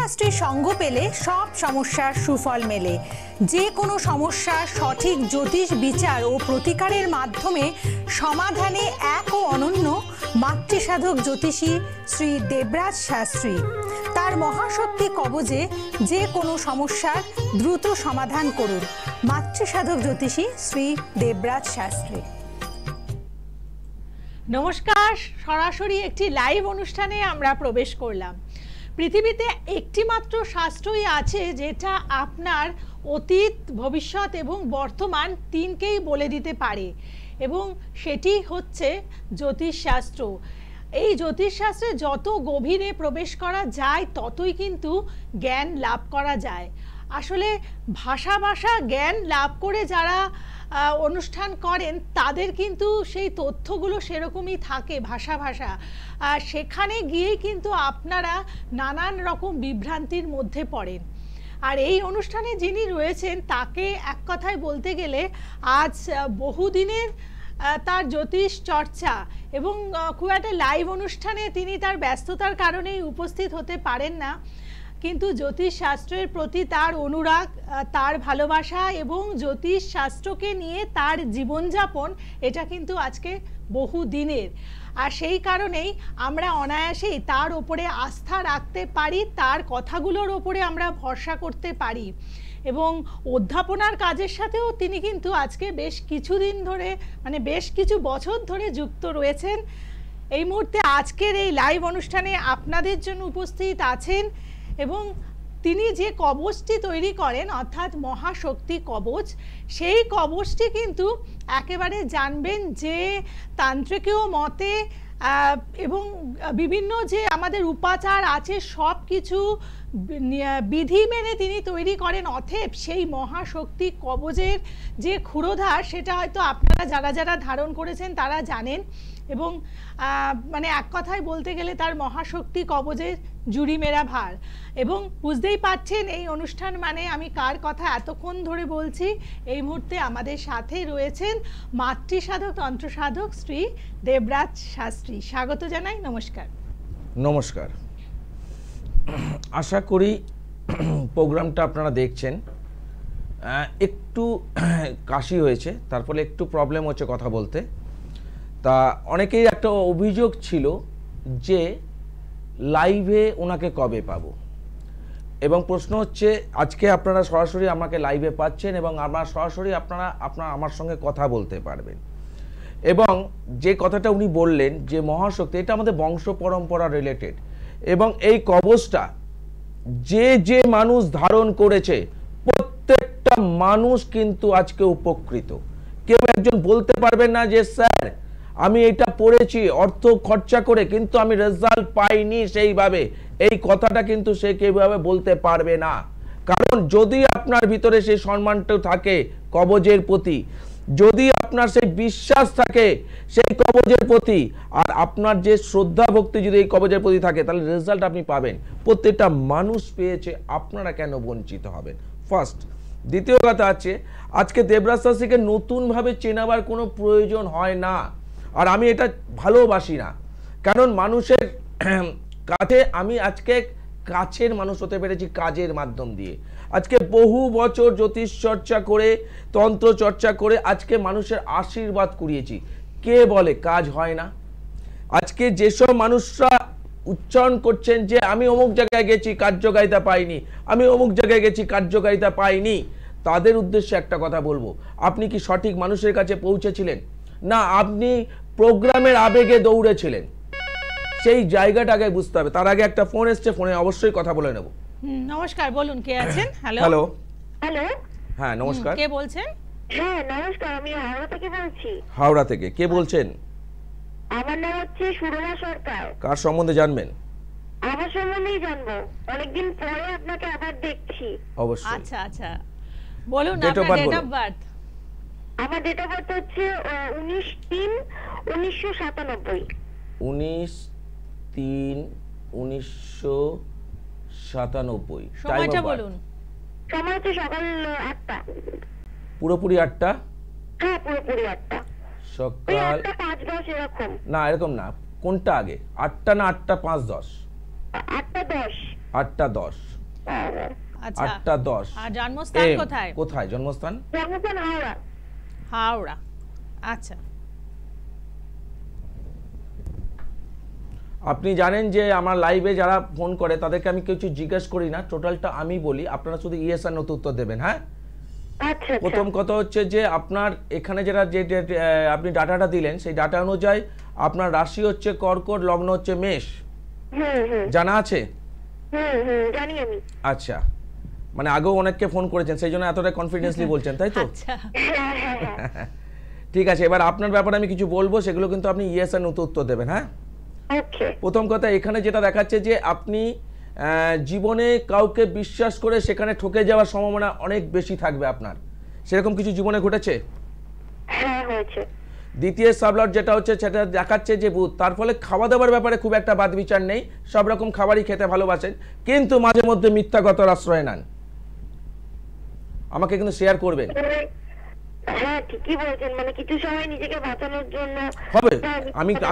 শাস্ত্রীর সঙ্গ পেলে সব সমস্যার সুফল মেলে। যে কোনো সমস্যার সঠিক জ্যোতিষ বিচার ও প্রতিকারের মাধ্যমে সমাধানে এক ও অনন্য মাতৃসাধক জ্যোতিষী শ্রী দেবরাজ শাস্ত্রী। তার মহাশক্তি কবজে যে কোনো সমস্যার দ্রুত সমাধান করুন। মাতৃসাধক জ্যোতিষী শ্রী দেবরাজ শাস্ত্রী। নমস্কার, সরাসরি একটি লাইভ অনুষ্ঠানে আমরা প্রবেশ করলাম। পৃথিবীতে একটি মাত্র শাস্ত্রই আছে যেটা আপনার অতীত, ভবিষ্যৎ এবং বর্তমান তিনকেই বলে দিতে পারে, এবং সেটি হচ্ছে জ্যোতিষশাস্ত্র। এই জ্যোতিষশাস্ত্রে যত গভীরে প্রবেশ করা যায় ততই কিন্তু জ্ঞান লাভ করা যায়। আসলে ভাষা জ্ঞান লাভ করে যারা অনুষ্ঠান করেন তাদের কিন্তু সেই তথ্যগুলো সেরকমই থাকে ভাষা আর সেখানে গিয়েই কিন্তু আপনারা নানান রকম বিভ্রান্তির মধ্যে পড়েন। আর এই অনুষ্ঠানে যিনি রয়েছেন তাকে এক কথায় বলতে গেলে আজ বহুদিনের তার জ্যোতিষ চর্চা, এবং খুব একটা লাইভ অনুষ্ঠানে তিনি তার ব্যস্ততার কারণেই উপস্থিত হতে পারেন না, কিন্তু জ্যোতিষ শাস্ত্রের প্রতি তার অনুরাগ, তার ভালোবাসা এবং জ্যোতিষ শাস্ত্রকে নিয়ে তার জীবনযাপন এটা কিন্তু আজকে বহু দিনের। আর সেই কারণেই আমরা অনায়াসেই তার ওপরে আস্থা রাখতে পারি, তার কথাগুলোর ওপরে আমরা ভরসা করতে পারি। এবং অধ্যাপনার কাজের সাথেও তিনি কিন্তু আজকে বেশ কিছুদিন ধরে, মানে বেশ কিছু বছর ধরে যুক্ত রয়েছেন। এই মুহূর্তে আজকের এই লাইভ অনুষ্ঠানে আপনাদের জন্য উপস্থিত আছেন, এবং তিনি যে কবচটি তৈরি করেন অর্থাৎ মহাশক্তি কবচ, সেই কবচটি কিন্তু একেবারে জানবেন যে তান্ত্রিকীয় মতে এবং বিভিন্ন যে আমাদের উপাচার আছে সব কিছু বিধি মেনে তিনি তৈরি করেন। অতএব সেই মহাশক্তি কবচের যে ক্ষুরোধার সেটা হয়তো আপনারা যারা ধারণ করেছেন তারা জানেন, এবং মানে এক কথায় বলতে গেলে তার মহাশক্তি কবচের জুড়ি মেরা ভার। এবং বুঝতেই পাচ্ছেন এই অনুষ্ঠান মানে আমি কার কথা এতক্ষণ ধরে বলছি। এই মুহূর্তে আমাদের সাথে রয়েছেন মাতৃসাধক তন্ত্রসাধক শ্রী দেবরাজ শাস্ত্রী। স্বাগত জানাই, নমস্কার। নমস্কার। আশা করি প্রোগ্রামটা আপনারা দেখছেন। একটু কাশি হয়েছে, তার ফলে একটু প্রবলেম হচ্ছে কথা বলতে। তা অনেকেই একটা অভিযোগ ছিল যে লাইভে ওনাকে কবে পাবো, এবং প্রশ্ন হচ্ছে আজকে আপনারা সরাসরি আমাকে লাইভে পাচ্ছেন এবং আমরা সরাসরি আপনারা আমার সঙ্গে কথা বলতে পারবেন। এবং যে কথাটা উনি বললেন যে মহাশক্তি, এটা আমাদের বংশ পরম্পরা রিলেটেড, এবং এই কবচটা যে মানুষ ধারণ করেছে প্রত্যেকটা মানুষ কিন্তু আজকে উপকৃত। কেউ একজন বলতে পারবেন না যে স্যার আমি এটা পড়েছি অর্থ খরচা করে কিন্তু আমি রেজাল্ট পাইনি সেইভাবে, এই কথাটা কিন্তু সে কেউভাবে বলতে পারবে না। কারণ যদি আপনার ভিতরে সেই সম্মানটা থাকে কবচের প্রতি, যদি আপনার সেই বিশ্বাস থাকে সেই কবচের প্রতি, আর আপনার যে শ্রদ্ধা ভক্তি যদি এই কবচের প্রতি থাকে, তাহলে রেজাল্ট আপনি পাবেন। প্রত্যেকটা মানুষ পেয়েছে, আপনারা কেন বঞ্চিত হবেন? ফার্স্ট। দ্বিতীয় কথা আছে, আজকে দেবরাজ শাস্ত্রীকে নতুনভাবে চেনাবার কোনো প্রয়োজন হয় না, আর আমি এটা ভালোবাসি না। কারণ মানুষের কাছে আমি আজকে কাছের মানুষ হতে পেরেছি কাজের মাধ্যম দিয়ে। আজকে বহু বছর জ্যোতিষ চর্চা করে, তন্ত্র চর্চা করে আজকে মানুষের আশীর্বাদ কুড়িয়েছি। কে বলে কাজ হয় না? আজকে যেসব মানুষরা উচ্চারণ করছেন যে আমি অমুক জায়গায় গেছি কার্যকারিতা পাইনি, আমি অমুক জায়গায় গেছি কার্যকারিতা পাইনি, তাদের উদ্দেশ্যে একটা কথা বলবো, আপনি কি সঠিক মানুষের কাছে পৌঁছেছিলেন? না, আপনি প্রোগ্রামের আবেগে দৌড়েছিলেন। সেই জায়গাটাকে বুঝতে হবে। তার আগে একটা ফোন এসছে, ফোনে অবশ্যই কথা বলে নেব। নমস্কার, বলুন কে আছেন? Hello hello. হ্যাঁ নমস্কার। কে বলছেন? হ্যাঁ নমস্কার, আমি হাওড়া থেকে বলছি। হাওড়া থেকে কে বলছেন? আমার নাম হচ্ছে সুরমা সরকার। কার সম্বন্ধে জানবেন? আমার সম্বন্ধেই জানবো, অনেকদিন পরে আপনাকে আবার দেখছি। অবশ্যই। আচ্ছা বলুন আপনার ডেট অফ বার্থ। আমার ডেট অফ বার্থ হচ্ছে 19/3/1997। 19/3/1997। সময়টা বলুন। সময় হচ্ছে সকাল 8টা। পুরোপুরি 8টা? হ্যাঁ পুরোপুরি 8টা। সকাল 8টা 5-10 এরকম। না এরকম না, কোনটা আগে, 8টা না 8টা 5-10? 8টা 10। 8টা 10। আচ্ছা 8টা 10। আর জন্মস্থান M, কোথায়? কোথায় জন্মস্থান? জন্মস্থান হাওড়া। হাওড়া। আচ্ছা আপনি জানেন যে আমার লাইভে যারা ফোন করে তাদেরকে আমি কিছু জিজ্ঞেস করি না, টোটালটা আমি বলি, আপনারা শুধু ইয়েস আর নোতে উত্তর দেবেন। হ্যাঁ, আচ্ছা প্রথম কথা হচ্ছে যে আপনার এখানে যেটা যে আপনি ডাটাটা দিলেন সেই ডাটা অনুযায়ী আপনার রাশি হচ্ছে কর্কট, লগ্ন হচ্ছে মেষ, জানা আছে? জানি আমি। আচ্ছা, মানে আগেও অনেককে ফোন করেছেন সেই জন্য এতটা কনফিডেন্সলি বলছেন, তাই তো? আচ্ছা ঠিক আছে, এবার আপনার ব্যাপারে আমি কিছু বলবো, সেগুলো কিন্তু আপনি ইয়েস আর নোতে উত্তর দেবেন। হ্যাঁ, ওকে। প্রথম কথা এখানে যেটা দেখাচ্ছে যে আপনি জীবনে কাউকে বিশ্বাস করে সেখানে ঠকে যাওয়ার সম্ভাবনা অনেক বেশি থাকবে আপনার, সেরকম কিছু জীবনে ঘটেছে? হ্যাঁ হয়েছে। দ্বিতীয় সাবলট যেটা হচ্ছে সেটা দেখাচ্ছে যে বুধ, তার ফলে খাওয়া দাওয়ার ব্যাপারে খুব একটা বাদ বিচার নেই, সব রকম খাবারই খেতে ভালোবাসেন, কিন্তু মাঝে মধ্যে মিথ্যা কথার আশ্রয় নেন। আমাকে কিন্তু শেয়ার করবেন। হ্যাঁ ঠিকই বলছেন, মানে কিছু সময় নিজেকে বাঁচানোর জন্য হবে,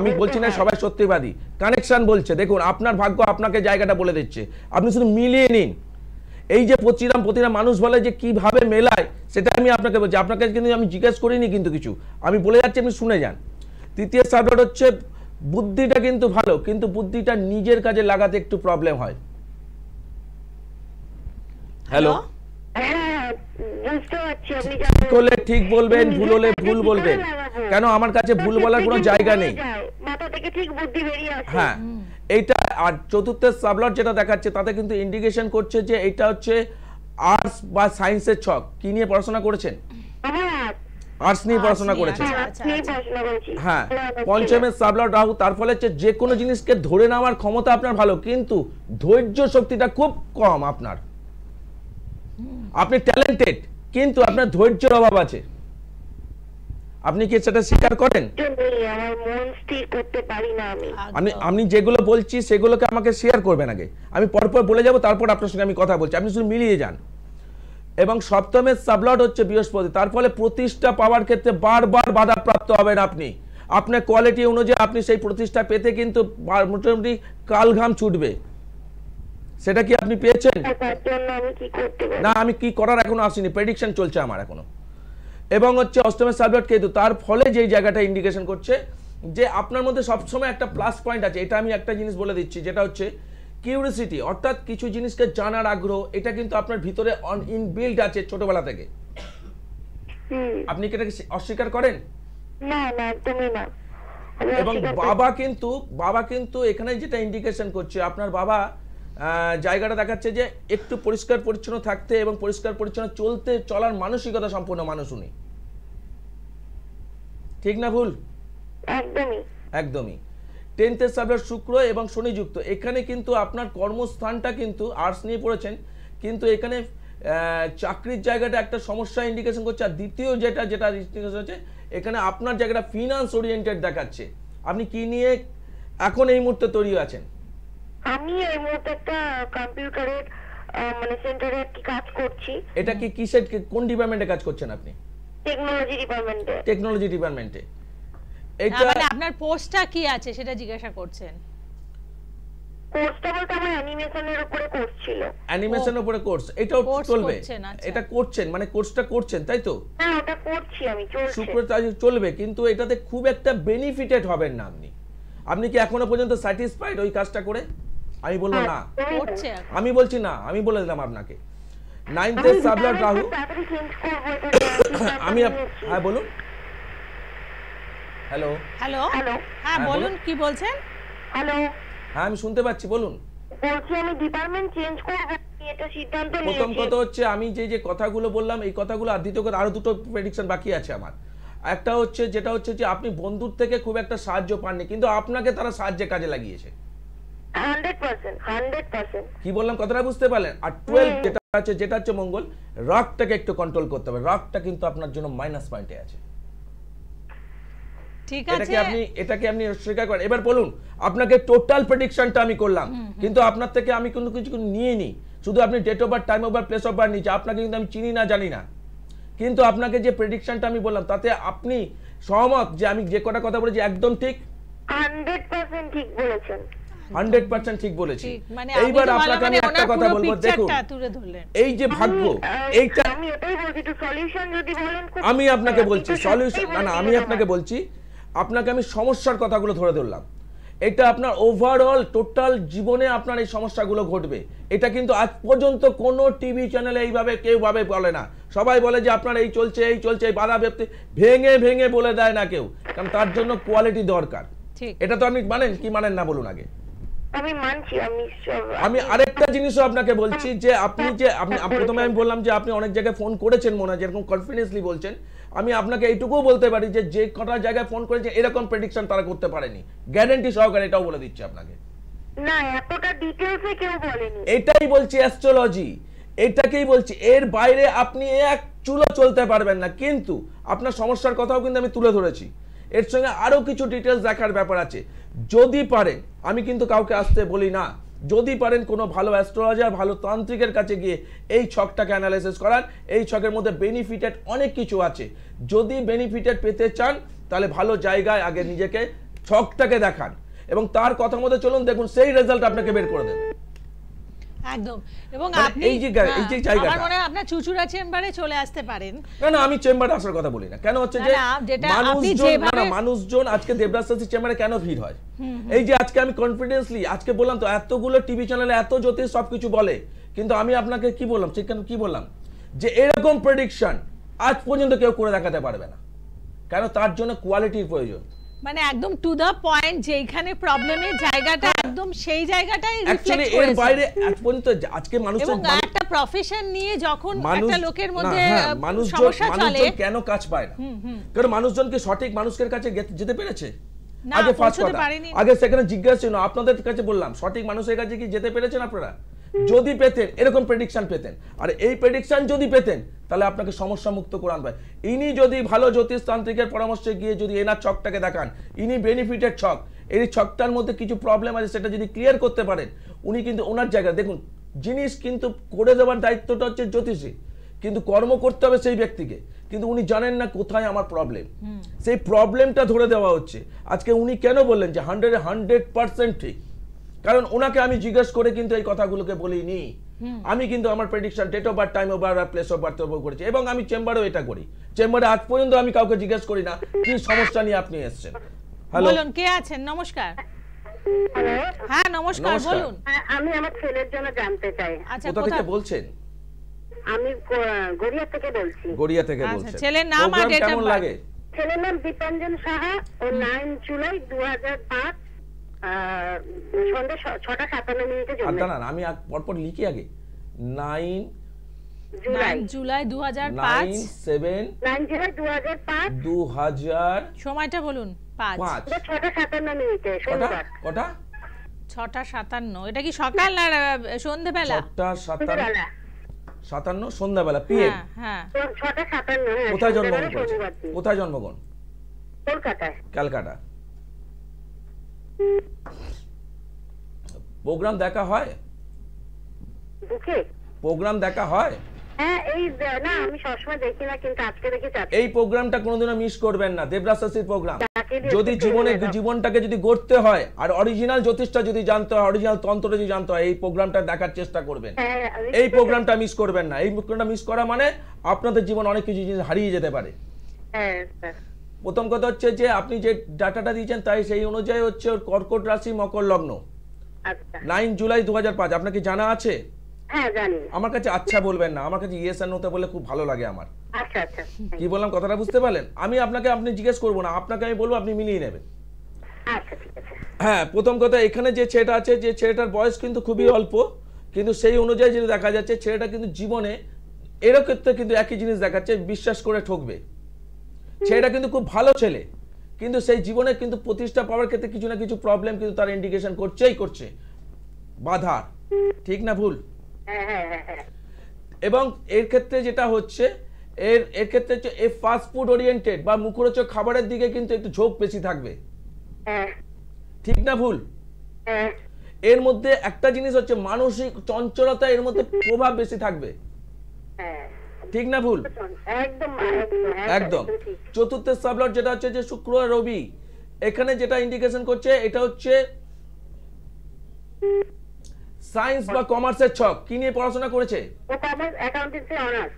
আমি বলছি না সবাই সত্যিবাদী, কানেকশন বলছে। দেখুন আপনার ভাগ্য আপনাকে জায়গাটা বলে দিচ্ছে, আপনি শুধু মিলিয়ে নিন। এই যে প্রতিটা মানুষ বলে যে কিভাবে মেলায়, সেটা আমি আপনাকে বলছি, আপনাকে কিন্তু আমি জিজ্ঞেস করিনি কিন্তু কিছু, আমি বলে যাচ্ছি, আপনি শুনে যান। তৃতীয় সাবজেক্ট হচ্ছে বুদ্ধিটা কিন্তু ভালো, কিন্তু বুদ্ধিটা নিজের কাজে লাগাতে একটু প্রবলেম হয়। হ্যালো, বুঝতে পারছি আপনি ঠিক হলে ঠিক বলবেন, ভুল হলে ভুল বলবেন, কেন আমার কাছে ভুল বলার কোনো জায়গা নেই। মাথা থেকে ঠিক বুদ্ধি বেরিয়ে আসে। হ্যাঁ, এইটা। আর চতুর্থ সাবলট যেটা দেখাচ্ছে তাতে কিন্তু ইন্ডিকেশন করছে যে এটা হচ্ছে আর্টস বা সায়েন্সের ছক। কি নিয়ে পড়াশোনা করেছেন? আর্টস নিয়ে পড়াশোনা করেছেন। হ্যাঁ, পঞ্চমের সাবলট রাহু, তার ফলে হচ্ছে যে কোনো জিনিসকে ধরে নেওয়ার ক্ষমতা আপনার ভালো, কিন্তু ধৈর্য শক্তিটা খুব কম আপনার। আপনি ট্যালেন্টেড, কিন্তু আপনার ধৈর্যের অভাব আছে। আপনি কি সেটা স্বীকার করেন? আমার মন স্থির করতে পারি না আমি। আমি যেগুলো বলছি সেগুলোকে আমাকে শেয়ার করবেন আগে, আমি পরপর বলে যাব, তারপর আপনার সঙ্গে আমি কথা বলছি, আপনি শুধু মিলিয়ে যান। এবং সপ্তমের সাবলট হচ্ছে বৃহস্পতি, তার ফলে প্রতিষ্ঠা পাওয়ার ক্ষেত্রে বারবার বাধাপ্রাপ্ত হবেন আপনি। আপনার কোয়ালিটি অনুযায়ী আপনি সেই প্রতিষ্ঠা পেতে কিন্তু মোটামুটি কালঘাম ছুটবে। সেটা কি আপনি পেয়েছেন? না, আমি কি করার এখনো আসিনি, প্রেডিকশন চলছে আমার এখনো। এবং হচ্ছে অষ্টমের সাবজেক্ট কেতু, তার ফলে যেই জায়গাটা ইন্ডিকেশন করছে যে আপনার মধ্যে সবসময় একটা প্লাস পয়েন্ট আছে। এটা আমি একটা জিনিস বলে দিচ্ছি, যেটা হচ্ছে কিউরিওসিটি, অর্থাৎ কিছু জিনিসকে জানার আগ্রহ, এটা কিন্তু আপনার ভিতরে ইনবিল্ড আছে ছোটবেলা থেকে। আপনি কি এটাকে অস্বীকার করেন? না না, একদমই না। এবং বাবা কিন্তু এখানে যেটা ইন্ডিকেশন করছে, আপনার বাবা জায়গাটা দেখাচ্ছে যে একটু পরিষ্কার পরিচ্ছন্ন থাকতে এবং পরিষ্কার পরিচ্ছন্ন চলার মানসিকতা সম্পূর্ণ মানুষ উনি। ঠিক না ভুল? একদমই। 10th সাবজেক্ট শুক্র এবং শনি যুক্ত, এখানে কিন্তু আপনার কর্মস্থানটা কিন্তু আর্টস নিয়ে পড়েছেন, কিন্তু এখানে চাকরির জায়গাটা একটা সমস্যা ইন্ডিকেশন করছে। আর দ্বিতীয় যেটা ইন্ডিকেশন হচ্ছে, এখানে আপনার জায়গাটা ফিনান্স ওরিয়েন্টেড দেখাচ্ছে। আপনি কি নিয়ে এখন এই মুহূর্তে তৈরি আছেন? আমি এই মুহূর্তে একটা কম্পিউটারের মানে সেন্টারে কাজ করছি। এটা কি কিসের, কোন ডিপার্টমেন্টে কাজ করছেন আপনি? টেকনোলজি ডিপার্টমেন্টে। এটা মানে আপনার পোস্টটা কি আছে সেটা জিজ্ঞাসা করছেন? কোর্সটা বলতে আমার অ্যানিমেশনের উপরে কোর্স ছিল। অ্যানিমেশনের উপরে কোর্স, এটাও চলবে? এটা করছেন মানে কোর্সটা করছেন, তাই তো? হ্যাঁ, ওটা করছি আমি, চলছে। শুক্রটা চলবে, কিন্তু এটাতে খুব একটা বেনিফিটেড হবেন না আপনি। আপনি কি এখনো পর্যন্ত স্যাটিসফাইড ওই কাজটা করে? আমি বলবো না, আমি বলছি না, আমি বলে দিলাম আপনাকে। 9th সাবলট রাহু, আমি হ্যাঁ বলুন। হ্যালো হ্যালো হ্যাঁ বলুন, কি বলছেন? হ্যালো হ্যাঁ, আমি শুনতে পাচ্ছি, বলুন। বলছি আমি ডিপার্টমেন্ট চেঞ্জ করব, এটা সিদ্ধান্ত নিয়েছি। প্রথম কথা হচ্ছে আমি যে কথাগুলো বললাম এই কথাগুলো, আর দ্বিতীয় কথা আরো দুটো প্রেডিকশন বাকি আছে আমার। একটা হচ্ছে যেটা হচ্ছে যে আপনি বন্ধুর থেকে খুব একটা সাহায্য পাননি, কিন্তু আপনাকে তারা সাহায্যে কাজে লাগিয়েছে। 100%। কি বললাম কথাটা বুঝতে পারলেন? আর 12 যেটা হচ্ছে মঙ্গল, রাগটাকে একটু কন্ট্রোল করতে হবে। রাগটা কিন্তু আপনার জন্য মাইনাস পয়েন্টে আছে। ঠিক আছে, এটাকে আপনি স্বীকার করেন। এবার বলুন, আপনাকে টোটাল প্রেডিকশনটা আমি করলাম, কিন্তু আপনার থেকে আমি কোনো কিছু নিয়ে নি, শুধু আপনি date of birth, time of birth, place of birth নিয়েছে। আপনাকে কিন্তু আমি চিনি না, জানি না, কিন্তু আপনাকে যে প্রেডিকশনটা আমি বললাম তাতে আপনি সহমত যে আমি যে কটা কথা বলেছি একদম ঠিক? 100% ঠিক বলেছেন। 100% ঠিক বলেছি। ঠিক, মানে এইবার আপনি তো আপনাকে আমি মানে একটা ওনার কথা পুরো বলবো, দেখুন picture-টা তুলে ধরলেন। এই যে ভাগ্য, এইটা আমি এটাই বলছি, একটু সলিউশন যদি বলেন খুব আমি আপনাকে ভালো। বলছি কিন্তু সলিউশন, সত্যিই না না বলছি আমি না আপনাকে আমার। বলছি, আপনাকে আমি সমস্যার কথাগুলো ধরে ধরলাম। এটা আপনার ওভারঅল টোটাল জীবনে আপনার এই সমস্যাগুলো ঘটবে। এটা কিন্তু আজ পর্যন্ত কোনো টিভি চ্যানেলে এইভাবে কেউ ভাবে বলে না। সবাই বলে যে আপনার এই চলছে এই চলছে, এই বাধা ব্যক্তি ভেঙে ভেঙে বলে দেয় না কেউ, কারণ তার জন্য কোয়ালিটি দরকার। ঠিক। এটা তো আপনি মানেন কি মানেন না বলুন আগে। আমি মানছি, আমি আরেকটা জিনিসও আপনাকে বলছি যে আপনি যে আপনি প্রথমে আমি বললাম যে আপনি অনেক জায়গায় ফোন করেছেন মনে হয়, যেরকম কনফিডেন্সলি বলছেন। আমি আপনাকে এইটুকুও বলতে পারি যে যে কটা জায়গায় ফোন করেছে এরকম প্রেডিকশন তারা করতে পারেনি, গ্যারান্টি সহকারে এটাও বলে দিচ্ছি আপনাকে। না, এতটা ডিটেইলসে কেউ বলেনি। এটাই বলছি অ্যাস্ট্রোলজি, এটাকেই বলছি। এর বাইরে আপনি এক চুলো চলতে পারবেন না। কিন্তু আপনার সমস্যার কথাও কিন্তু আমি তুলে ধরেছি। এর সঙ্গে আরো কিছু ডিটেলস দেখার ব্যাপার আছে। যদি পারেন, আমি কিন্তু কাউকে আসতে বলি না, যদি পারেন কোনো ভালো অ্যাস্ট্রোলজার ভালো তান্ত্রিকের কাছে গিয়ে এই ছকটাকে অ্যানালাইসিস করান। এই ছকের মধ্যে বেনিফিটেড অনেক কিছু আছে। যদি বেনিফিটেড পেতে চান তাহলে ভালো জায়গায় আগে নিজেকে ছকটাকে দেখান এবং তার কথা মতো চলুন, দেখুন সেই রেজাল্ট আপনাকে বের করে দেবে একদম। এবং মানে আপনি এই যে জায়গাটা, আমার মনে হয় আপনার চুচুড়া চেম্বারে চলে আসতে পারেন। না না আমি চেম্বারে আসার কথা বলি না। কেন হচ্ছে যে না, যেটা আপনি মানুষজন, না না যেভাবে- মানুষজন আজকে দেবরাজ শাস্ত্রী চেম্বারে কেন ভিড় হয়? এই যে আজকে আমি কনফিডেন্সলি আজকে বললাম তো, এতগুলো টিভি চ্যানেলে এত জ্যোতিষ সবকিছু বলে, কিন্তু আমি আপনাকে কি বললাম, সেখানে কি বললাম যে এরকম প্রেডিকশন আজ পর্যন্ত কেউ করে দেখাতে পারবে না। কেন? তার জন্য কোয়ালিটির প্রয়োজন। মানে একদম টু দা পয়েন্ট, যেখানে প্রবলেমের জায়গাটা একদম সেই জায়গাটাই অ্যাকচুয়ালি রিফ্লেক্ট এর করেছে। বাইরে আজ পর্যন্ত আজকে মানুষের এবং একটা প্রফেশন নিয়ে যখন একটা লোকের মধ্যে মানুষজন সমস্যা চলে, কেন কাজ পায় না? কারণ মানুষজনকে সঠিক মানুষের কাছে যেতে পেরেছে? না, আগে ফার্স্ট পৌঁছতে কথা, পারেনি। আগে সেখানে জিজ্ঞাসা ছিল, আপনাদের কাছে বললাম সঠিক মানুষের কাছে কি যেতে পেরেছেন আপনারা? যদি পেতেন এরকম প্রেডিকশন পেতেন, আর এই প্রেডিকশন যদি পেতেন তাহলে আপনাকে সমস্যা মুক্ত করে আনবে। ইনি যদি ভালো জ্যোতিষ তান্ত্রিকের পরামর্শে গিয়ে যদি এনার ছকটাকে দেখান, ইনি বেনিফিটেড ছক, এই ছকটার মধ্যে কিছু প্রবলেম আছে সেটা যদি ক্লিয়ার করতে পারেন, উনি কিন্তু ওনার জায়গায় দেখুন জিনিস কিন্তু করে দেওয়ার দায়িত্বটা হচ্ছে জ্যোতিষী, কিন্তু কর্ম করতে হবে সেই ব্যক্তিকে। কিন্তু উনি জানেন না কোথায় আমার প্রবলেম, সেই প্রবলেমটা ধরে দেওয়া হচ্ছে। আজকে উনি কেন বললেন যে 100% ঠিক? কারণ ওনাকে আমি জিজ্ঞেস করে কিন্তু এই কথাগুলোকে বলিনি। আমি কিন্তু আমার prediction, date of birth, time of birth আর প্লেস অফ বার্থ করেছি, এবং আমি চেম্বারেও এটা করি। চেম্বারে আজ পর্যন্ত আমি কাউকে জিজ্ঞেস করি না কি সমস্যা নিয়ে আপনি এসেছেন। হ্যালো, বলুন কে আছেন? নমস্কার। হ্যালো, হ্যাঁ নমস্কার, নমস্কার। বলুন। আমি আমার ছেলের জন্য জানতে চাই। আচ্ছা, কোথা থেকে কোথা? বলছেন? আমি গড়িয়া থেকে বলছি। গড়িয়া থেকে আচ্ছা, বলছেন। ছেলের নাম আর প্রোগ্রাম date of কেমন birth? লাগে? ছেলের নাম দীপাঞ্জন সাহা, ও 9 জুলাই 2005 সন্ধ্যা 6:57 আর জন্ম। দাঁড়ান আমি পরপর লিখি আগে। 9 জুলাই 9 জুলাই 2005। 9 7 9 জুলাই 2005 2005 সময়টা বলুন। 5 6:57 কটা শনিবার। কটা? 6:57। এটা কি সকাল না সন্ধ্যেবেলা? 6:57 57 সন্ধ্যাবেলা পিএম। হ্যাঁ হ্যাঁ। 6:57 কোথায় জন্মগ্রহণ করেছে? কোথায় জন্মগ্রহণ? কলকাতায়। ক্যালকাটা। প্রোগ্রাম দেখা হয়? বুকে? প্রোগ্রাম দেখা হয়? হ্যাঁ, এই না আমি সবসময় দেখি না, কিন্তু আজকে দেখি চাচ্ছি। এই প্রোগ্রামটা কোনোদিনও মিস করবেন না, দেবরাজ শাস্ত্রীর প্রোগ্রাম। তাকে দিয়ে যদি একটু জীবনে করে দাও। জীবনটাকে যদি গড়তে হয় আর অরিজিনাল জ্যোতিষটা যদি জানতে হয়, অরিজিনাল তন্ত্র যদি জানতে হয়, এই প্রোগ্রামটা দেখার চেষ্টা করবেন। হ্যাঁ, এই প্রোগ্রামটা মিস করবেন না। এই প্রোগ্রামটা মিস করা মানে আপনাদের জীবন অনেক কিছু জিনিস হারিয়ে যেতে পারে। হ্যাঁ স্যার। প্রথম কথা হচ্ছে যে আপনি যে ডাটাটা দিয়েছেন তাই সেই অনুযায়ী হচ্ছে ওর কর্কট রাশি, মকর লগ্ন। আচ্ছা। 9 জুলাই 2005 আপনাকে জানা আছে? হ্যাঁ জানি। আমার কাছে আচ্ছা বলবেন না, আমার কাছে ইয়েস আর নোতে বলে খুব ভালো লাগে আমার। আচ্ছা আচ্ছা। কি বললাম কথাটা বুঝতে পারলেন? আমি আপনাকে আপনি জিজ্ঞেস করবো না, আপনাকে আমি বলবো, আপনি মিলিয়ে নেবেন। আচ্ছা ঠিক আছে। হ্যাঁ, প্রথম কথা এখানে যে ছেলেটা আছে, যে ছেলেটার বয়স কিন্তু খুবই অল্প, কিন্তু সেই অনুযায়ী যদি দেখা যাচ্ছে ছেলেটা কিন্তু জীবনে এরকম ক্ষেত্রে কিন্তু একই জিনিস দেখাচ্ছে, বিশ্বাস করে ঠকবে। ছেলেটা কিন্তু খুব ভালো ছেলে, কিন্তু সেই জীবনে কিন্তু প্রতিষ্ঠা পাওয়ার ক্ষেত্রে কিছু না কিছু প্রবলেম কিন্তু তার ইন্ডিকেশন করছে, বাধা। ঠিক না ভুল? হ্যাঁ হ্যাঁ হ্যাঁ হ্যাঁ। এবং এর ক্ষেত্রে যেটা হচ্ছে এর ক্ষেত্রে হচ্ছে এই ফাস্ট ফুড ওরিয়েন্টেড বা মুখরোচক খাবারের দিকে কিন্তু একটু ঝোঁক বেশি থাকবে। হ্যাঁ ঠিক না ভুল? হ্যাঁ এর মধ্যে একটা জিনিস হচ্ছে মানসিক চঞ্চলতা, এর মধ্যে প্রভাব বেশি থাকবে। হ্যাঁ। ঠিক না ভুল? একদম একদম। ঠিক। চতুর্থ সাবলট যেটা হচ্ছে যে শুক্র আর রবি, এখানে যেটা ইন্ডিকেশন করছে এটা হচ্ছে সায়েন্স বা কমার্সের ছক কি নিয়ে পড়াশোনা করেছে? ও কমার্স অ্যাকাউন্টেন্সি অনার্স।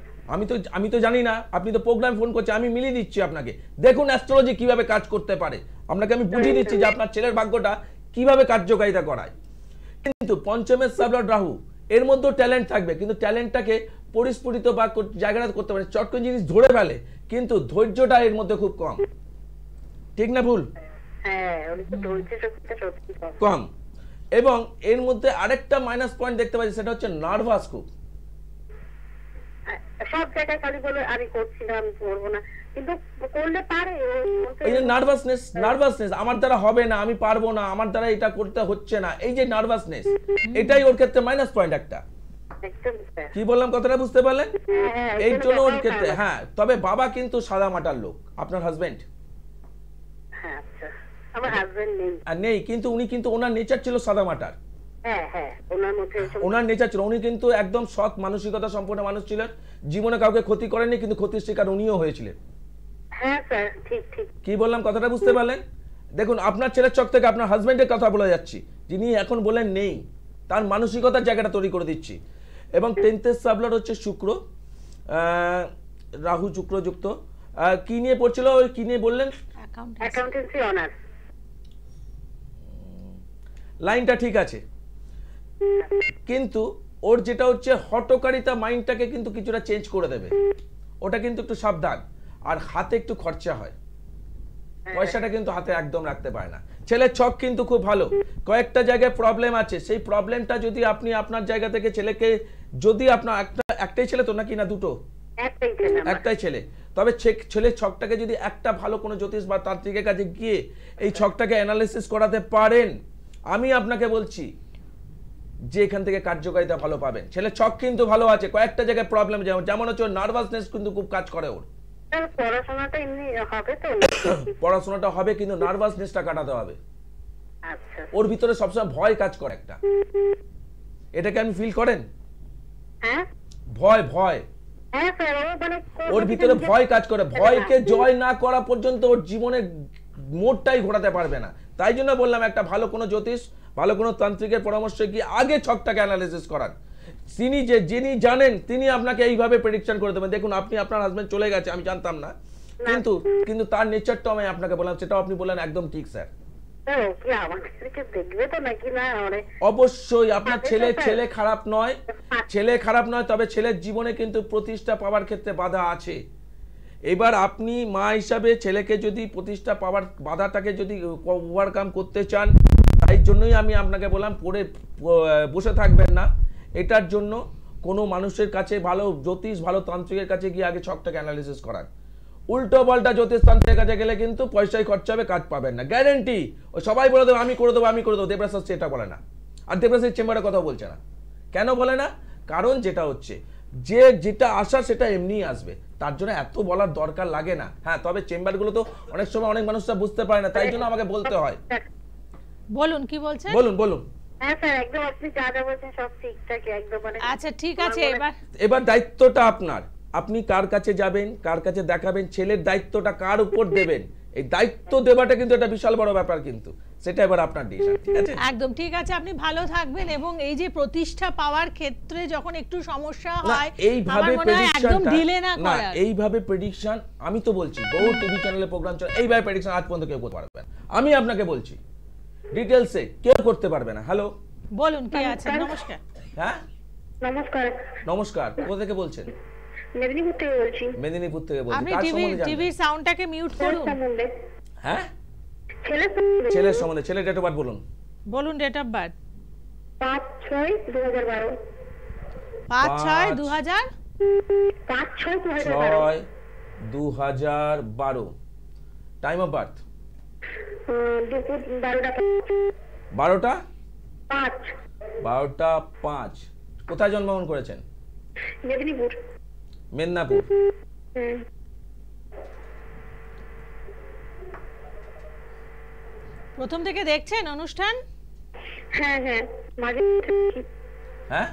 আমি তো জানি না, আপনি তো প্রোগ্রাম ফোন করছে, আমি মিলিয়ে দিচ্ছি আপনাকে। দেখুন অ্যাস্ট্রোলজি কিভাবে কাজ করতে পারে, আপনাকে আমি বুঝিয়ে দিচ্ছি যে আপনার ছেলের ভাগ্যটা কিভাবে কার্যকারিতা করায়। কিন্তু পঞ্চমের সাবলর্ড রাহু, এর মধ্যেও ট্যালেন্ট থাকবে, কিন্তু ট্যালেন্টটাকে পরিস্ফুটিত বা জায়গাটা করতে পারে, চট করে জিনিস ধরে ফেলে, কিন্তু ধৈর্যটা এর মধ্যে খুব কম। ঠিক না ভুল? হ্যাঁ, ওই তো ধৈর্য শক্তিটা সত্যি কম। এবং এর মধ্যে আরেকটা মাইনাস পয়েন্ট দেখতে পাচ্ছি, সেটা হচ্ছে নার্ভাস খুব। সব জায়গায় খালি বলে আমি করছি না, আমি করবো না, কিন্তু করলে পারে। এই যে নার্ভাসনেস, আমার দ্বারা হবে না, আমি পারবো না, আমার দ্বারা এটা করতে হচ্ছে না, এই যে নার্ভাসনেস, এটাই ওর ক্ষেত্রে মাইনাস পয়েন্ট একটা। কি বললাম কথাটা বুঝতে পারলেন? এই জন্য ওর ক্ষেত্রে হ্যাঁ। তবে বাবা কিন্তু সাদা মাটার লোক, আপনার হাজবেন্ড। হ্যাঁ, আচ্ছা, আমার হাজবেন্ড নেই। আর নেই, কিন্তু উনি কিন্তু ওনার নেচার ছিল সাদা মাটার। হ্যাঁ হ্যাঁ, ওনার নেচার ছিল, উনি কিন্তু একদম সৎ মানসিকতা সম্পন্ন মানুষ ছিলেন, জীবনে কাউকে ক্ষতি করেননি, কিন্তু ক্ষতির শিকার উনিও হয়েছিলেন। হ্যাঁ স্যার, ঠিক ঠিক। কি বললাম কথাটা বুঝতে পারলেন? দেখুন আপনার ছেলের চোখ থেকে আপনার হাজবেন্ডের কথা বলে যাচ্ছি, যিনি এখন বলেন নেই, তার মানসিকতার জায়গাটা তৈরি করে দিচ্ছি। এবং 10th সাবলর্ড হচ্ছে শুক্র, রাহু শুক্র যুক্ত। কি নিয়ে পড়ছিল, ওই কি নিয়ে বললেন? Accountancy honours. লাইনটা ঠিক আছে, কিন্তু ওর যেটা হচ্ছে হটকারিতা মাইন্ডটাকে কিন্তু কিছুটা চেঞ্জ করে দেবে, ওটা কিন্তু একটু সাবধান। আর হাতে একটু খরচা হয়, পয়সাটা কিন্তু হাতে একদম রাখতে পারে না। ছেলের ছক কিন্তু খুব ভালো, কয়েকটা জায়গায় প্রবলেম আছে, সেই প্রবলেমটা যদি আপনি আপনার জায়গা থেকে ছেলেকে, যদি আপনার একটাই ছেলে তো নাকি না দুটো? একটাই ছেলে। তবে ছেলের ছকটাকে যদি একটা ভালো কোনো জ্যোতিষ বা তান্ত্রিকের কাছে গিয়ে এই ছকটাকে অ্যানালিসিস করাতে পারেন, আমি আপনাকে বলছি যে এখান থেকে কার্যকারিতা ভালো পাবেন। ছেলের ছক কিন্তু ভালো আছে, কয়েকটা জায়গায় প্রবলেম, যেমন হচ্ছে নার্ভাসনেস কিন্তু খুব কাজ করে ওর। পড়াশোনাটা এমনি হবে তো? পড়াশোনাটা হবে, কিন্তু নার্ভাসনেসটা কাটাতে হবে। আচ্ছা। ওর ভিতরে সবসময় ভয় কাজ করে একটা, এটাকে আমি ফিল করেন? হ্যাঁ, ভয় ভয় হ্যাঁ স্যার, ওর ভিতরে ভয় কাজ করে, ভয়কে জয় না করা পর্যন্ত ওর জীবনে মোড়টাই ঘোরাতে পারবে না। তাই জন্য বললাম একটা ভালো কোনো জ্যোতিষ, ভালো কোনো তান্ত্রিকের পরামর্শে গিয়ে আগে ছকটাকে অ্যানালিসিস করান। যিনি জানেন তিনি আপনাকে এইভাবে প্রেডিকশন করে দেবেন। দেখুন আপনি, আপনার হাজবেন্ড চলে গেছে, আমি জানতাম না, কিন্তু তার নেচারটা আমি আপনাকে বললাম, সেটাও আপনি বললেন একদম ঠিক স্যার। অবশ্যই আপনার ছেলে খারাপ নয়, তবে ছেলের জীবনে কিন্তু প্রতিষ্ঠা পাওয়ার ক্ষেত্রে বাধা আছে। এবার আপনি মা হিসাবে ছেলেকে যদি প্রতিষ্ঠা পাওয়ার বাধাটাকে যদি ওভারকাম করতে চান, তাই জন্যই আমি আপনাকে বললাম পড়ে বসে থাকবেন না। এটার জন্য কোনো মানুষের কাছে, ভালো জ্যোতিষ, ভালো তান্ত্রিকের কাছে গিয়ে আগে ছকটাকে অ্যানালিসিস করান। উল্টো পাল্টা জ্যোতিষ তান্ত্রিকের কাছে গেলে কিন্তু পয়সাই খরচা হবে, কাজ পাবেন না, গ্যারেন্টি। ওই সবাই বলে দেবো আমি করে দেবো, দেবরাজ সেটা বলে না। আর দেবরাজের চেম্বারে কথা বলছে না, কেন বলে না? কারণ যেটা হচ্ছে যেটা আসার সেটা এমনিই আসবে, তার জন্য এত বলার দরকার লাগে না। হ্যাঁ, তবে চেম্বারগুলো তো অনেক সময় অনেক মানুষরা বুঝতে পারে না, তাই জন্য আমাকে বলতে হয়। বলুন কি বলছেন? বলুন। হ্যাঁ স্যার, একদম আপনি যা যা বলছেন সব ঠিকঠাক একদম। আচ্ছা ঠিক আছে, এবার দায়িত্বটা আপনার, আপনি কার কাছে যাবেন, কার কাছে দেখাবেন, ছেলের দায়িত্বটা কার উপর দেবেন, এই দায়িত্ব দেওয়াটা কিন্তু একটা বিশাল বড় ব্যাপার, কিন্তু সেটা এবার আপনার ডিসিশন। ঠিক আছে? একদম ঠিক আছে, আপনি ভালো থাকবেন। এবং এই যে প্রতিষ্ঠা পাওয়ার ক্ষেত্রে যখন একটু সমস্যা হয়, এইভাবে একদম ডিলে না করা, এইভাবে প্রেডিকশন, আমি তো বলছি বহু টিভি চ্যানেলে প্রোগ্রাম চলে, এইভাবে প্রেডিকশন আজ পর্যন্ত কেউ করতে পারবে না। আমি আপনাকে বলছি ডিটেইলসে কেউ করতে পারবে না। হ্যালো, বলুন কে আছেন? নমস্কার। হ্যাঁ নমস্কার, কোথা থেকে বলছেন? মেদিনীপুর থেকে বলছি। মেদিনীপুর থেকে বলছি। আপনি টিভির সাউন্ডটাকে মিউট করুন। হ্যাঁ, ছেলের সম্বন্ধে, ছেলের ডেট অফ বার্থ বলুন। বলুন date of birth. 5/6/2012। 5/6/2012। Time of birth দুপুর 12:05। কোথায় জন্মগ্রহণ করেছেন? মেদিনীপুর। প্রথম থেকে দেখছেন অনুষ্ঠান? হ্যাঁ হ্যাঁ, মাঝে হ্যাঁ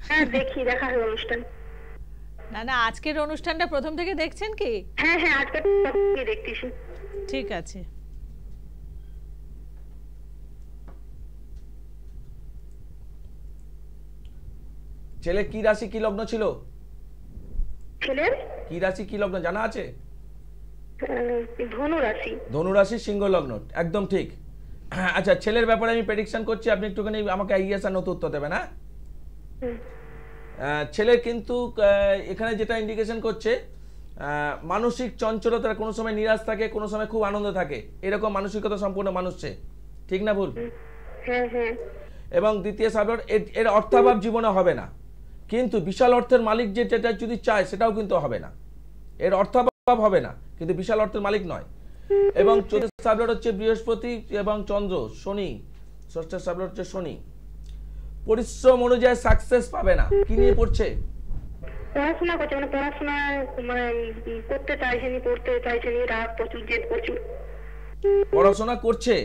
হ্যাঁ দেখি, দেখা হয় অনুষ্ঠান। না আজকের অনুষ্ঠানটা প্রথম থেকে দেখছেন কি? হ্যাঁ হ্যাঁ, আজকে দেখতেছি। ঠিক আছে। ছেলে কি রাশি কি লগ্ন ছিল? ছেলের কি রাশি কি লগ্ন জানা আছে? ধনু রাশি। ধনু রাশি সিংহ লগ্ন, একদম ঠিক। আচ্ছা, ছেলের ব্যাপারে আমি প্রেডিকশন করছি, আপনি একটুখানি আমাকে ইয়েস আর নোতে উত্তর দেবেন। হ্যাঁ, ছেলে কিন্তু এখানে যেটা ইন্ডিকেশন করছে, মানসিক চঞ্চলতা, কোনো সময় নিরাশ থাকে, কোনো সময় খুব আনন্দ থাকে, এরকম মানসিকতা সম্পূর্ণ মানুষ সে, ঠিক না ভুল? এবং দ্বিতীয় সাবলট, এর অর্থাভাব জীবনে হবে না, কিন্তু বিশাল অর্থের মালিক যেটা যদি চায় সেটাও কিন্তু হবে না। এর অর্থাভাব হবে না, কিন্তু বিশাল অর্থের মালিক নয়। এবং চতুর্থ সাবলট হচ্ছে বৃহস্পতি এবং চন্দ্র, শনি, ষষ্ঠ সাবলট হচ্ছে শনি। পরিশ্রম অনুযায়ী সাকসেস পাবে না। কি নিয়ে পড়ছে? পড়াশোনা করছে, মানে পড়াশোনা মানে করতে চাইছেনি, পড়তে চাইছেনি, রাত প্রচুর, জেদ প্রচুর। পড়াশোনা করছে,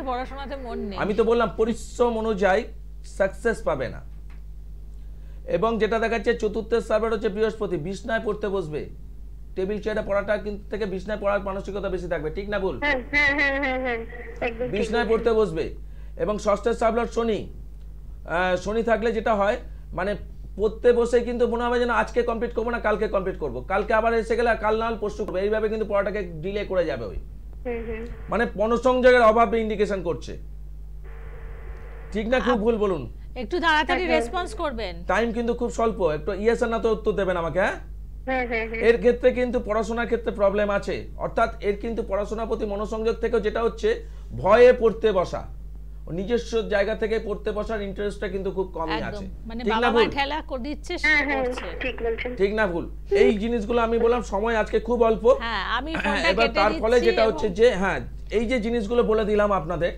পড়াশোনাতে মন নেই। আমি তো বললাম পরিশ্রম অনুযায়ী সাকসেস পাবে না। এবং যেটা দেখাচ্ছে চতুর্থের সার্ভার হচ্ছে বৃহস্পতি, বিছনায় পড়তে বসবে, টেবিল চেয়ারে পড়াটা কিন্তু থেকে বিছনায় পড়ার মানসিকতা বেশি থাকবে, ঠিক না ভুল? বিছনায় পড়তে বসবে। এবং ষষ্ঠের সার্ভার শনি, শনি থাকলে যেটা হয় মানে পড়তে বসে কিন্তু মনে হবে যেন আজকে কমপ্লিট করবো না, কালকে কমপ্লিট করবো, কালকে আবার এসে গেলে কাল না হলে পরশু করবো, এইভাবে কিন্তু পড়াটাকে ডিলে করে যাবে। ওই মানে মনোসংযোগের অভাবে ইন্ডিকেশন করছে, ঠিক না খুব ভুল বলুন? একটু তাড়াতাড়ি রেসপন্স করবেন, টাইম কিন্তু খুব স্বল্প, একটু ইয়েস আর না তো উত্তর দেবেন আমাকে। হ্যাঁ, এর ক্ষেত্রে কিন্তু পড়াশোনার ক্ষেত্রে প্রবলেম আছে, অর্থাৎ এর কিন্তু পড়াশোনার প্রতি মনোসংযোগ থেকে যেটা হচ্ছে ভয়ে পড়তে বসা, নিজস্ব জায়গা থেকে পড়তে বসার ইন্টারেস্টটা কিন্তু খুব কমই আছে, মানে ঠিক না বাবা ভুল? মা ঠেলা করে দিচ্ছে, ঠিক না ভুল? এই জিনিসগুলো আমি বললাম সময় আজকে খুব অল্প। হ্যাঁ, আমি ফোনটা এবার কেটে তার ফলে দিচ্ছি যেটা হচ্ছে যে হ্যাঁ, এই যে জিনিসগুলো বলে দিলাম আপনাদের,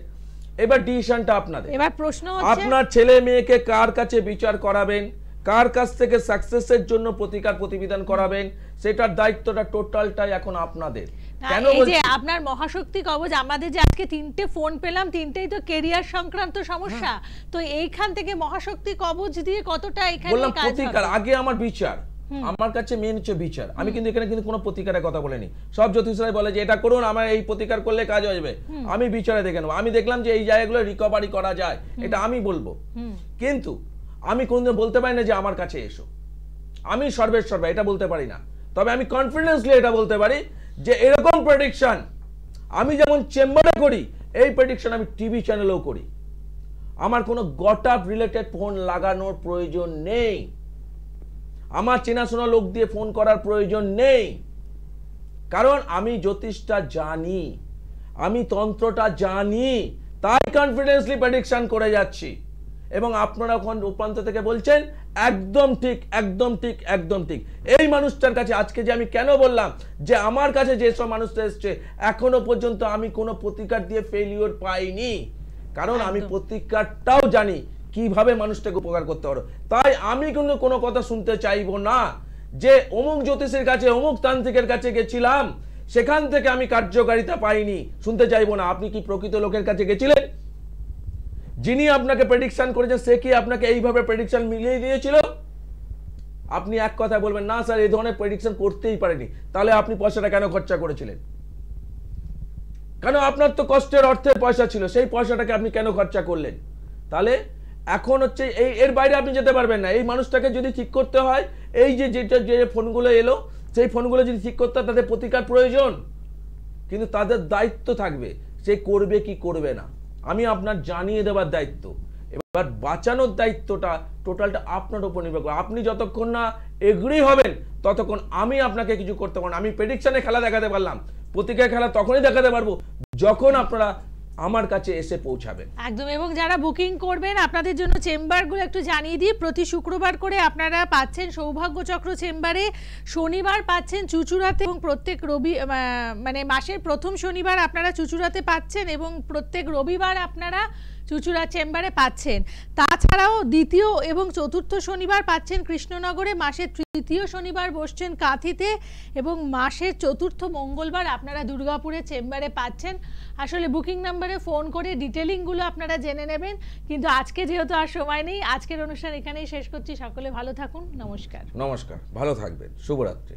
এবার ডিসিশনটা আপনাদের। এবার প্রশ্ন হচ্ছে আপনার ছেলে মেয়েকে কার কাছে বিচার করাবেন, কার কাছ থেকে সাকসেসের জন্য প্রতিকার প্রতিবিধান করাবেন, সেটার দায়িত্বটা টোটালটাই এখন আপনাদের। কেন এই যে বলছি? আপনার মহাশক্তি কবচ, আমাদের যে আজকে 3টে ফোন পেলাম, 3টেই তো ক্যারিয়ার সংক্রান্ত সমস্যা, তো এইখান থেকে মহাশক্তি কবচ দিয়ে কতটা এখানে বললাম কাজ প্রতিকার, হবে? আগে আমার বিচার, আমার কাছে মেন হচ্ছে বিচার। আমি কিন্তু এখানে কিন্তু কোনো প্রতিকারের কথা বলিনি। সব জ্যোতিষরাই বলে যে এটা করুন, আমার এই প্রতিকার করলে কাজ হয়ে যাবে, আমি বিচারে দেখে নেবো। আমি দেখলাম যে এই জায়গাগুলো রিকভারি করা যায়, এটা আমি বলবো, কিন্তু আমি কোনদিন বলতে পারি না যে আমার কাছে এসো, আমি সর্বেশ্বর এটা বলতে পারি না। তবে আমি কনফিডেন্সলি এটা বলতে পারি যে এরকম প্রেডিকশন আমি যেমন চেম্বারে করি, এই প্রেডিকশন আমি টিভি চ্যানেলেও করি। আমার কোনো গট আপ রিলেটেড ফোন লাগানোর প্রয়োজন নেই, আমার চেনাশোনা লোক দিয়ে ফোন করার প্রয়োজন নেই, কারণ আমি জ্যোতিষটা জানি, আমি তন্ত্রটা জানি, তাই কনফিডেন্সলি প্রেডিকশন করে যাচ্ছি। এবং আপনারা ওখান প্রান্ত থেকে বলছেন একদম ঠিক, একদম ঠিক, একদম ঠিক। এই মানুষটার কাছে আজকে যে আমি কেন বললাম যে আমার কাছে যেসব মানুষটা এসছে এখনো পর্যন্ত আমি কোনো প্রতিকার দিয়ে ফেলিওর পাইনি, কারণ আমি প্রতিকারটাও জানি কিভাবে মানুষটাকে উপকার করতে পারো। তাই আমি কিন্তু কোনো কথা শুনতে চাইবো না যে অমুক জ্যোতিষের কাছে, অমুক তান্ত্রিকের কাছে গেছিলাম, সেখান থেকে আমি কার্যকারিতা পাইনি, শুনতে চাইবো না। আপনি কি প্রকৃত লোকের কাছে গেছিলেন? যিনি আপনাকে প্রেডিকশন করেছেন সে কি আপনাকে এইভাবে প্রেডিকশন মিলিয়ে দিয়েছিল? আপনি এক কথা বলবেন না স্যার এই ধরনের প্রেডিকশন করতেই পারেনি, তাহলে আপনি পয়সাটা কেন খরচা করেছিলেন? কেন? আপনার তো কষ্টের অর্থের পয়সা ছিল, সেই পয়সাটাকে আপনি কেন খরচা করলেন? তাহলে এখন হচ্ছে এর বাইরে আপনি যেতে পারবেন না। এই মানুষটাকে যদি ঠিক করতে হয়, এই যে ফোনগুলো এলো, সেই ফোনগুলো যদি ঠিক করতে হয় তাদের প্রতিকার প্রয়োজন, কিন্তু তাদের দায়িত্ব থাকবে সে করবে কি করবে না, আমি আপনার জানিয়ে দেওয়ার দায়িত্ব। এবার বাঁচানোর দায়িত্বটা টোটালটা আপনার উপর নির্ভর করে। আপনি যতক্ষণ না এগ্রি হবেন ততক্ষণ আমি আপনাকে কিছু করতে পারবো না। আমি প্রেডিকশনে খেলা দেখাতে পারলাম, প্রতিকার খেলা তখনই দেখাতে পারবো যখন আপনারা আমার কাছে এসে পৌঁছাবেন। একদম। এবং যারা বুকিং করবেন আপনাদের জন্য চেম্বারগুলো একটু জানিয়ে দিই। প্রতি শুক্রবার করে আপনারা পাচ্ছেন সৌভাগ্যচক্র চেম্বারে, শনিবার পাচ্ছেন চুচুড়াতে, এবং প্রত্যেক মানে মাসের প্রথম শনিবার আপনারা চুচুড়াতে পাচ্ছেন, এবং প্রত্যেক রবিবার আপনারা চুচুড়া চেম্বারে পাচ্ছেন। তাছাড়াও দ্বিতীয় এবং চতুর্থ শনিবার পাচ্ছেন কৃষ্ণনগরে, মাসের তৃতীয় শনিবার বসছেন কাঁথিতে, এবং মাসের চতুর্থ মঙ্গলবার আপনারা দুর্গাপুরে চেম্বারে পাচ্ছেন। আসলে বুকিং নাম্বারে ফোন করে ডিটেলিংগুলো আপনারা জেনে নেবেন, কিন্তু আজকে যেহেতু আর সময় নেই, আজকের অনুষ্ঠান এখানেই শেষ করছি। সকলে ভালো থাকুন, নমস্কার। নমস্কার, ভালো থাকবেন, শুভরাত্রি।